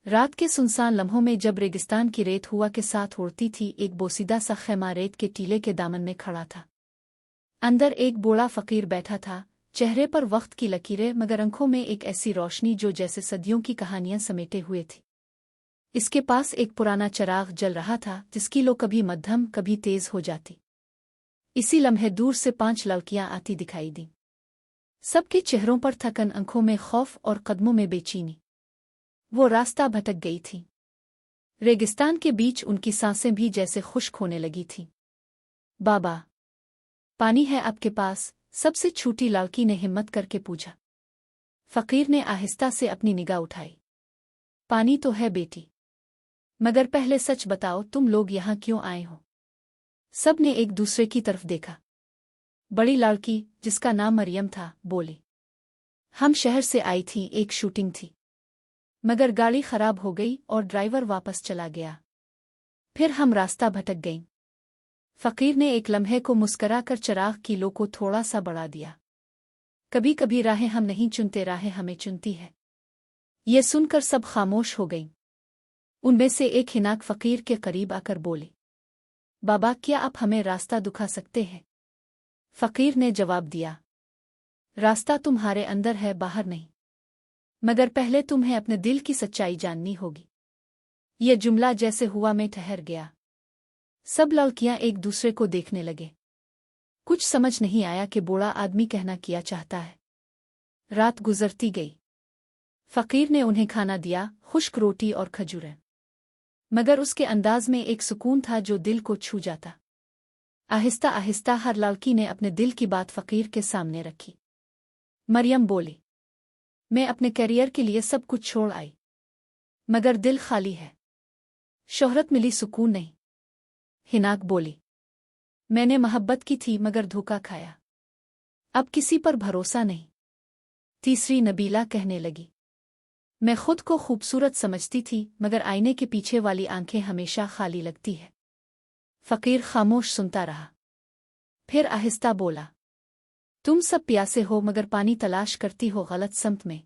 रात के सुनसान लम्हों में जब रेगिस्तान की रेत हुआ के साथ उड़ती थी, एक बोसीदा सा खैमा रेत के टीले के दामन में खड़ा था। अंदर एक बूढ़ा फकीर बैठा था, चेहरे पर वक्त की लकीरें मगर आंखों में एक ऐसी रोशनी जो जैसे सदियों की कहानियां समेटे हुए थी। इसके पास एक पुराना चराग जल रहा था, जिसकी लो कभी मध्यम कभी तेज हो जाती। इसी लम्हे दूर से 5 लड़कियां आती दिखाई दी। सबके चेहरों पर थकन, आंखों में खौफ और कदमों में बेचैनी। वो रास्ता भटक गई थी। रेगिस्तान के बीच उनकी सांसें भी जैसे खुश्क होने लगी थीं। बाबा, पानी है आपके पास? सबसे छोटी लड़की ने हिम्मत करके पूछा। फकीर ने आहिस्ता से अपनी निगाह उठाई। पानी तो है बेटी, मगर पहले सच बताओ, तुम लोग यहाँ क्यों आए हो? सब ने एक दूसरे की तरफ देखा। बड़ी लड़की, जिसका नाम मरियम था, बोली, हम शहर से आई थी, एक शूटिंग थी, मगर गाड़ी खराब हो गई और ड्राइवर वापस चला गया। फिर हम रास्ता भटक गईं। फकीर ने एक लम्हे को मुस्कराकर चराग की लो को थोड़ा सा बढ़ा दिया। कभी कभी राहें हम नहीं चुनते, राहें हमें चुनती है। ये सुनकर सब खामोश हो गईं। उनमें से एक हिनाक फकीर के करीब आकर बोली, बाबा, क्या आप हमें रास्ता दिखा सकते हैं? फकीर ने जवाब दिया, रास्ता तुम्हारे अंदर है, बाहर नहीं। मगर पहले तुम्हें अपने दिल की सच्चाई जाननी होगी। ये जुमला जैसे हुआ में ठहर गया। सब लड़कियां एक दूसरे को देखने लगे। कुछ समझ नहीं आया कि बूढ़ा आदमी कहना क्या चाहता है। रात गुजरती गई। फकीर ने उन्हें खाना दिया, खुश्क रोटी और खजूरें, मगर उसके अंदाज में एक सुकून था जो दिल को छू जाता। आहिस्ता आहिस्ता हर लड़की ने अपने दिल की बात फकीर के सामने रखी। मरियम बोली, मैं अपने करियर के लिए सब कुछ छोड़ आई, मगर दिल खाली है। शोहरत मिली, सुकून नहीं। हिनाक बोली, मैंने मोहब्बत की थी मगर धोखा खाया, अब किसी पर भरोसा नहीं। तीसरी नबीला कहने लगी, मैं खुद को खूबसूरत समझती थी, मगर आईने के पीछे वाली आंखें हमेशा खाली लगती है। फकीर खामोश सुनता रहा। फिर आहिस्ता बोला, तुम सब प्यासे हो मगर पानी तलाश करती हो गलत सम्त में।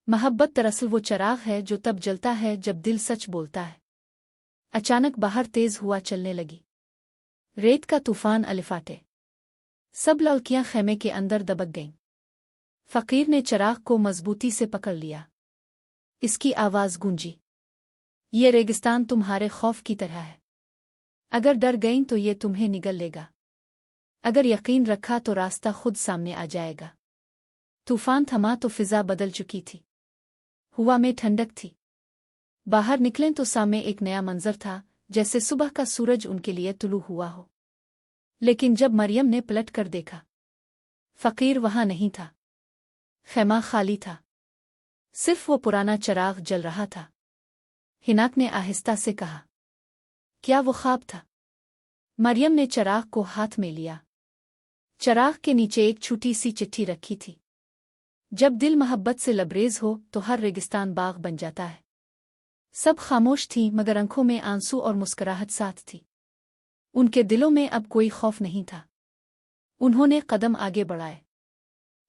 मोहब्बत दरअसल वो चराग है जो तब जलता है जब दिल सच बोलता है। अचानक बाहर तेज हुआ चलने लगी। रेत का तूफान अलिफाटे। सब लड़कियां खेमे के अंदर दबक गईं। फकीर ने चराग को मजबूती से पकड़ लिया। इसकी आवाज गूंजी, ये रेगिस्तान तुम्हारे खौफ की तरह है। अगर डर गईं तो ये तुम्हें निगल लेगा, अगर यकीन रखा तो रास्ता खुद सामने आ जाएगा। तूफान थमा तो फिजा बदल चुकी थी। हवा में ठंडक थी। बाहर निकलें तो सामने एक नया मंजर था, जैसे सुबह का सूरज उनके लिए तुलू हुआ हो। लेकिन जब मरियम ने पलट कर देखा, फकीर वहां नहीं था। खैमा खाली था, सिर्फ वो पुराना चराग जल रहा था। हिनाक ने आहिस्ता से कहा, क्या वो ख्वाब था? मरियम ने चराग को हाथ में लिया। चराग के नीचे एक छोटी सी चिट्ठी रखी थी। जब दिल मोहब्बत से लबरेज हो तो हर रेगिस्तान बाग बन जाता है। सब खामोश थीं, मगर आंखों में आंसू और मुस्कुराहट साथ थी। उनके दिलों में अब कोई खौफ नहीं था। उन्होंने कदम आगे बढ़ाए।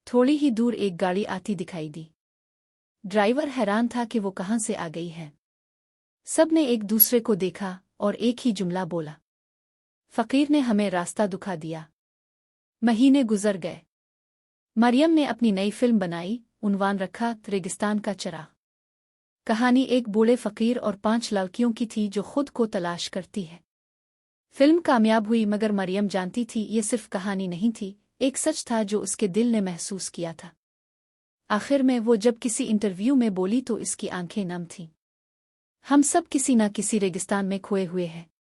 थोड़ी ही दूर एक गाड़ी आती दिखाई दी। ड्राइवर हैरान था कि वो कहाँ से आ गई है। सब ने एक दूसरे को देखा और एक ही जुमला बोला, फकीर ने हमें रास्ता दिखा दिया। महीने गुजर गए। मरियम ने अपनी नई फिल्म बनाई, उन्वान रखा रेगिस्तान का चराग। कहानी एक बूढ़े फकीर और 5 लड़कियों की थी जो खुद को तलाश करती है। फिल्म कामयाब हुई, मगर मरियम जानती थी ये सिर्फ कहानी नहीं थी, एक सच था जो उसके दिल ने महसूस किया था। आखिर में वो जब किसी इंटरव्यू में बोली तो इसकी आंखें नम थीं। हम सब किसी न किसी रेगिस्तान में खोए हुए हैं,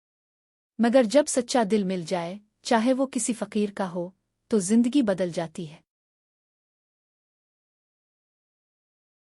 मगर जब सच्चा दिल मिल जाए, चाहे वो किसी फकीर का हो, तो जिंदगी बदल जाती है।